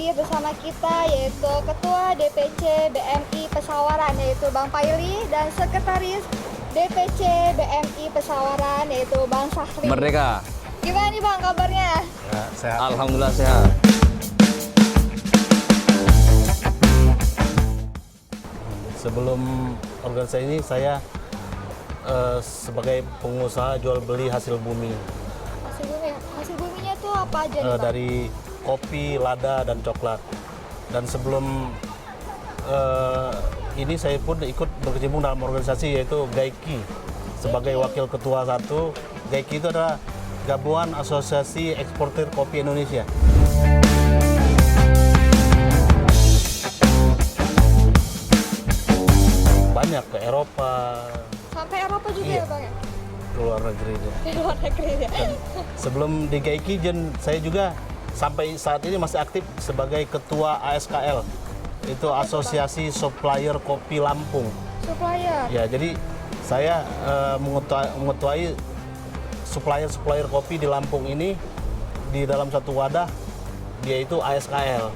hadir bersama kita yaitu Ketua DPC BMI Pesawaran yaitu Bang Paili dan Sekretaris DPC BMI Pesawaran yaitu Bang Sahri. Merdeka. Gimana nih Bang kabarnya? Ya, sehat. Alhamdulillah sehat. Sebelum organisasi ini saya sebagai pengusaha jual beli hasil bumi Hasil buminya tuh apa aja nih Bang? dari kopi, lada dan coklat. Dan sebelum ini saya pun ikut berkecimpung dalam organisasi yaitu GAIKI sebagai wakil ketua 1. GAIKI itu adalah Gabungan Asosiasi Eksportir Kopi Indonesia. Banyak ke Eropa, Sampai Eropa juga Iya. ya Bang ya? ke luar negeri. Di luar negeri ya? Sebelum di GAIKI, saya juga sampai saat ini masih aktif sebagai ketua ASKL, itu Asosiasi Supplier Kopi Lampung. Supplier? Ya, jadi saya mengetuai supplier kopi di Lampung ini di dalam satu wadah, yaitu ASKL.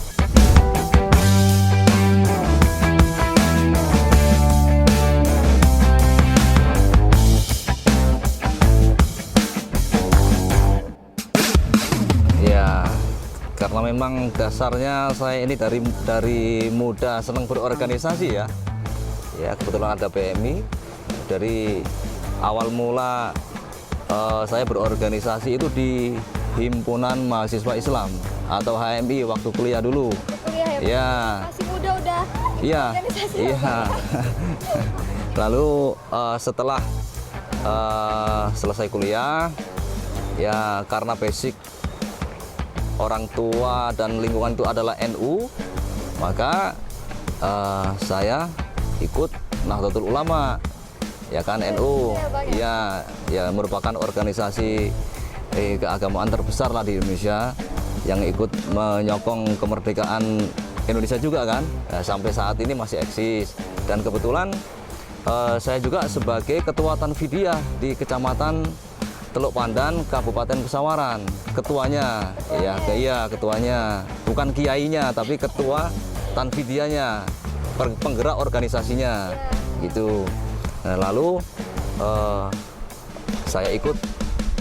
Ya, karena memang dasarnya saya ini dari muda senang berorganisasi ya. Ya, kebetulan ada PMI. Dari awal mula saya berorganisasi itu di Himpunan Mahasiswa Islam atau HMI waktu kuliah dulu. Kuliah ya? Bang? Ya, Masih muda udah iya, organisasi ya, iya. Bang? Lalu setelah selesai kuliah, ya karena basic orang tua dan lingkungan itu adalah NU, maka saya ikut Nahdlatul Ulama, ya kan NU, ya merupakan organisasi keagamaan terbesar lah di Indonesia yang ikut menyokong kemerdekaan Indonesia juga kan. Nah, sampai saat ini masih eksis dan kebetulan saya juga sebagai ketua Tanfidiyah di Kecamatan Teluk Pandan, Kabupaten Pesawaran, ketuanya, iya ketuanya, bukan kiainya, tapi ketua Tanfidiyahnya, penggerak organisasinya, gitu. Nah, lalu saya ikut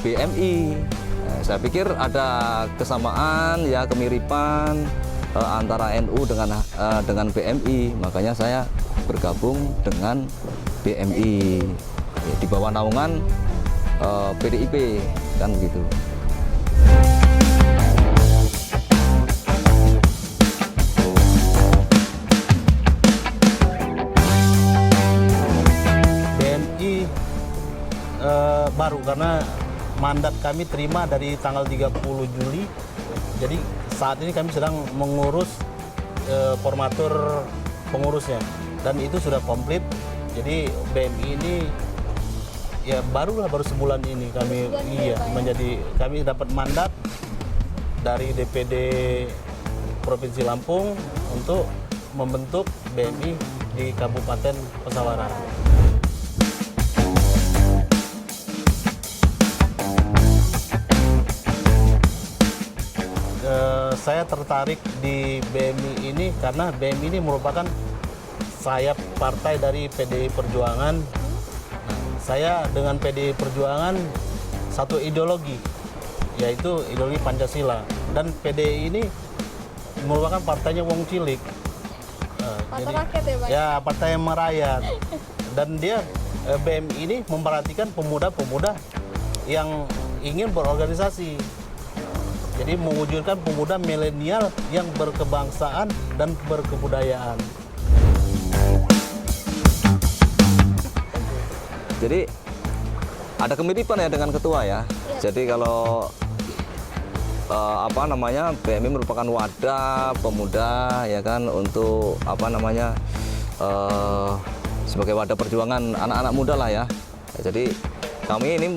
BMI. Nah, saya pikir ada kesamaan, ya kemiripan antara NU dengan BMI, makanya saya bergabung dengan BMI di bawah naungan PDIP kan begitu. BMI baru karena mandat kami terima dari tanggal 30 Juli. Jadi saat ini kami sedang mengurus formatur pengurusnya dan itu sudah komplit. Jadi BMI ini ya baru sebulan ini kami kami dapat mandat dari DPD Provinsi Lampung untuk membentuk BMI di Kabupaten Pesawaran. Saya tertarik di BMI ini karena BMI ini merupakan sayap partai dari PDI Perjuangan. Saya dengan PDI Perjuangan satu ideologi, yaitu ideologi Pancasila. Dan PDI ini merupakan partainya wong cilik. Partai rakyat ya Bang? Ya, partai yang merayat. Dan dia BMI ini memperhatikan pemuda-pemuda yang ingin berorganisasi. Jadi mewujudkan pemuda milenial yang berkebangsaan dan berkebudayaan. Jadi ada kemiripan ya dengan ketua ya. Jadi kalau BMI merupakan wadah pemuda ya kan untuk sebagai wadah perjuangan anak-anak muda lah ya. Jadi kami ini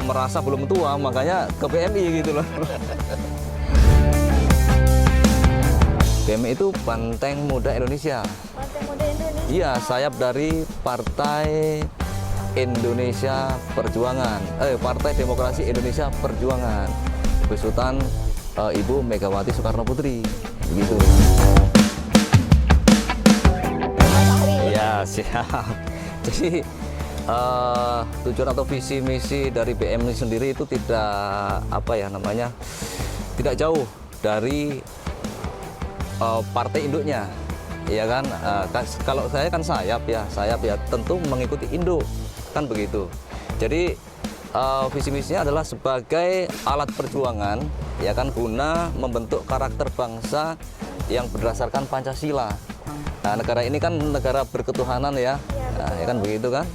merasa belum tua makanya ke BMI gitu loh. BMI itu Banteng Muda Indonesia. Banteng Muda Indonesia. Iya, sayap dari Partai Indonesia Perjuangan, Partai Demokrasi Indonesia Perjuangan, besutan Ibu Megawati Soekarno Putri, begitu. Ya, siap. Jadi tujuan atau visi misi dari BMI sendiri itu tidak tidak jauh dari partai induknya, ya kan. Kalau saya kan sayap ya tentu mengikuti induk, kan begitu. Jadi visi misinya adalah sebagai alat perjuangan, ya kan, guna membentuk karakter bangsa yang berdasarkan Pancasila. Nah, negara ini kan negara berketuhanan ya, ya kan begitu kan.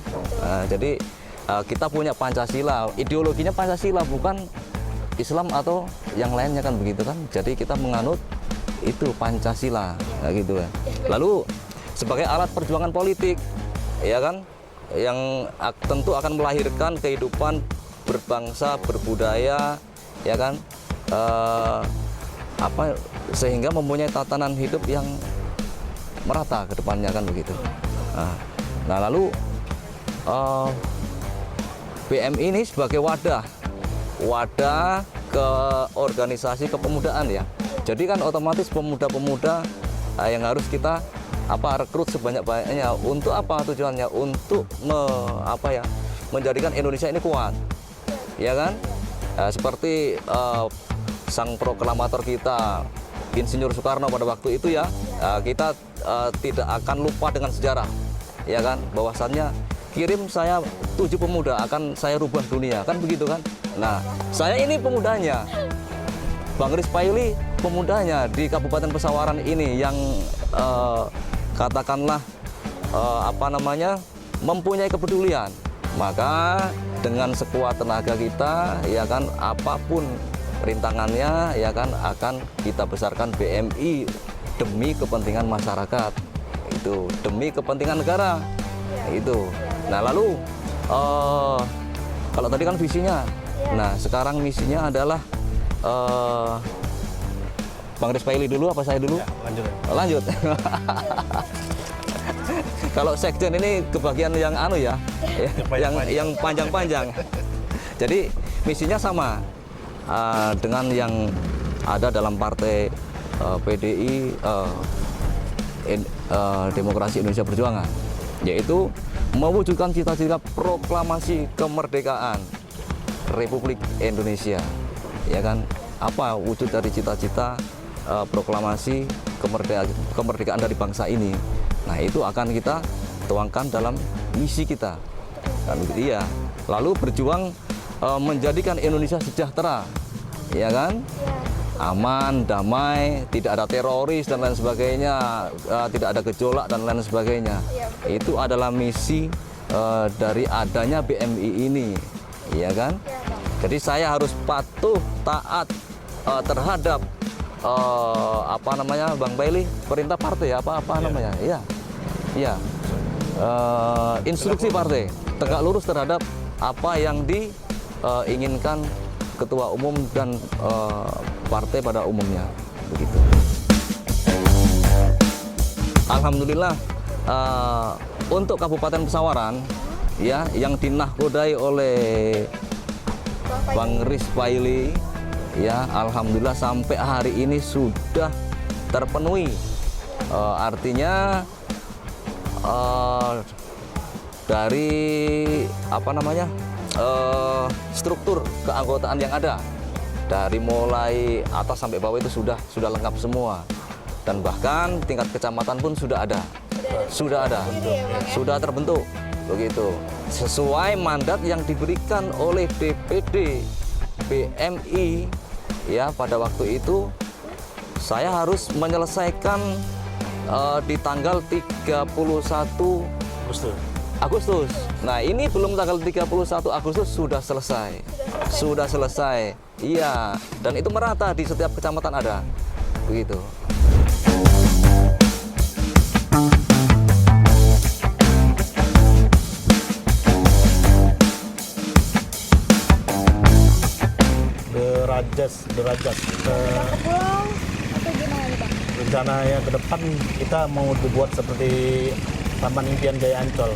Jadi kita punya Pancasila, ideologinya Pancasila, bukan Islam atau yang lainnya, kan begitu kan. Jadi kita menganut itu Pancasila, gitu kan. Lalu sebagai alat perjuangan politik, ya kan, yang tentu akan melahirkan kehidupan berbangsa, berbudaya, ya kan, sehingga mempunyai tatanan hidup yang merata ke depannya, kan begitu. Nah lalu BMI ini sebagai wadah ke organisasi kepemudaan ya. Jadi kan otomatis pemuda-pemuda yang harus kita rekrut sebanyak-banyaknya. Untuk apa tujuannya? Untuk menjadikan Indonesia ini kuat, ya kan? Seperti sang proklamator kita, Insinyur Soekarno pada waktu itu ya, kita tidak akan lupa dengan sejarah, ya kan? Bahwasannya kirim saya 7 pemuda akan saya rubah dunia, kan begitu kan? Nah, saya ini pemudanya, Bang Rizpaili pemudanya di Kabupaten Pesawaran ini yang katakanlah mempunyai kepedulian. Maka dengan sekuat tenaga kita, ya kan, apapun rintangannya, ya kan, akan kita besarkan BMI demi kepentingan masyarakat, itu demi kepentingan negara, itu. Nah lalu kalau tadi kan visinya, nah sekarang misinya adalah Bang Rizpaili dulu apa saya dulu? Ya, lanjut. Kalau sekjen ini kebagian yang yang panjang-panjang. Jadi misinya sama dengan yang ada dalam partai PDI Demokrasi Indonesia Perjuangan, yaitu mewujudkan cita-cita proklamasi kemerdekaan Republik Indonesia, ya kan. Apa wujud dari cita-cita proklamasi kemerdekaan dari bangsa ini? Nah, itu akan kita tuangkan dalam misi kita, kan begitu ya. Lalu berjuang menjadikan Indonesia sejahtera, ya kan, aman, damai, tidak ada teroris dan lain sebagainya, tidak ada gejolak dan lain sebagainya. Itu adalah misi dari adanya BMI ini, ya kan. Jadi saya harus patuh, taat terhadap Bang Baili, perintah partai, namanya, ya, instruksi partai, tegak lurus terhadap apa yang diinginkan ketua umum dan partai pada umumnya, begitu. Alhamdulillah untuk Kabupaten Pesawaran ya, yang dinahkodai oleh Bang Rizpaili ya, alhamdulillah sampai hari ini sudah terpenuhi. Artinya dari struktur keanggotaan yang ada, dari mulai atas sampai bawah itu sudah lengkap semua, dan bahkan tingkat kecamatan pun sudah ada, sudah terbentuk, begitu, sesuai mandat yang diberikan oleh DPD BMI ya. Pada waktu itu saya harus menyelesaikan di tanggal 31 Agustus. Nah, ini belum tanggal 31 Agustus sudah selesai. Iya, dan itu merata di setiap kecamatan ada, begitu. Derajat ke pulau atau gimana nih, Bang? rencananya ke depan kita mau dibuat seperti Taman Impian Jaya Ancol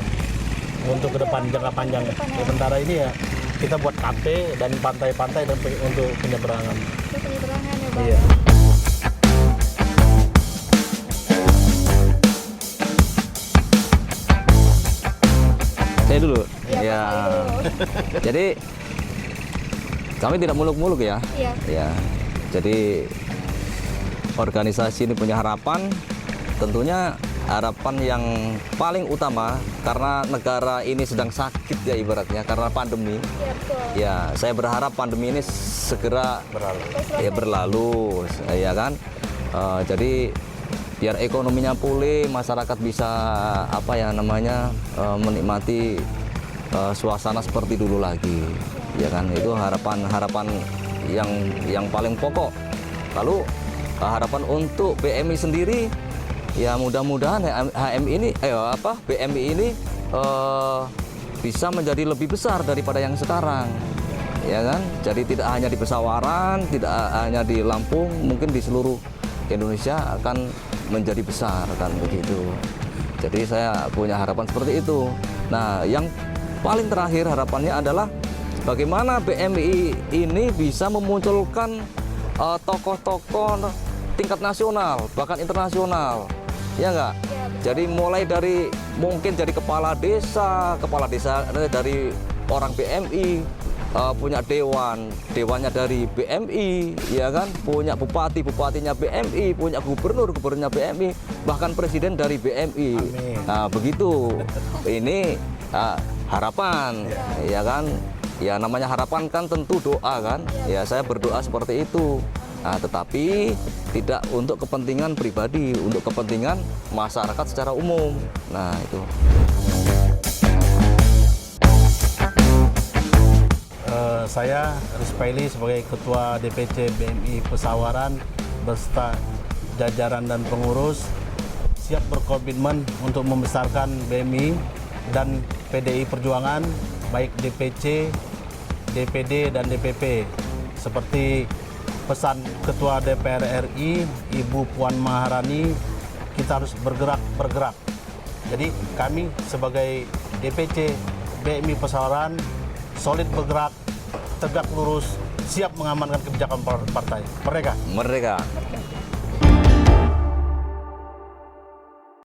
untuk ke depan, jangka panjang. Sementara ini ya kita buat kafe dan pantai-pantai dan untuk penyeberangan. Penyeberangan ya, Bang. Iya. Saya dulu. Iya, Ya. Bang Payli dulu. Jadi kami tidak muluk-muluk ya. Iya. Ya. Jadi organisasi ini punya harapan, tentunya harapan yang paling utama karena negara ini sedang sakit ya ibaratnya karena pandemi. Iya, betul. Ya, saya berharap pandemi ini segera Berlalu. ya berlalu, ya kan. Jadi biar ekonominya pulih, masyarakat bisa apa ya namanya menikmati suasana seperti dulu lagi, ya kan. Itu harapan yang paling pokok. Lalu harapan untuk BMI sendiri, ya mudah-mudahan BMI ini bisa menjadi lebih besar daripada yang sekarang, ya kan. Jadi tidak hanya di Pesawaran, tidak hanya di Lampung, mungkin di seluruh Indonesia akan menjadi besar kan begitu. Jadi saya punya harapan seperti itu. Nah, yang paling terakhir harapannya adalah bagaimana BMI ini bisa memunculkan tokoh-tokoh tingkat nasional bahkan internasional, ya enggak? Iya, betul. Jadi mulai dari mungkin jadi kepala desa dari orang BMI, punya dewannya dari BMI, ya kan, punya bupatinya BMI, punya gubernurnya BMI, bahkan presiden dari BMI. Amin. Nah begitu, ini harapan, ya kan, ya namanya harapan kan tentu doa kan, ya saya berdoa seperti itu. Nah, tetapi tidak untuk kepentingan pribadi, untuk kepentingan masyarakat secara umum. Nah itu. Saya Rizky Payli sebagai Ketua DPC BMI Pesawaran beserta jajaran dan pengurus siap berkomitmen untuk membesarkan BMI dan PDI Perjuangan baik DPC, DPD dan DPP. Seperti pesan Ketua DPR RI Ibu Puan Maharani, kita harus bergerak. Jadi kami sebagai DPC BMI Pesawaran solid bergerak, tegak lurus, siap mengamankan kebijakan partai. Merdeka. Merdeka.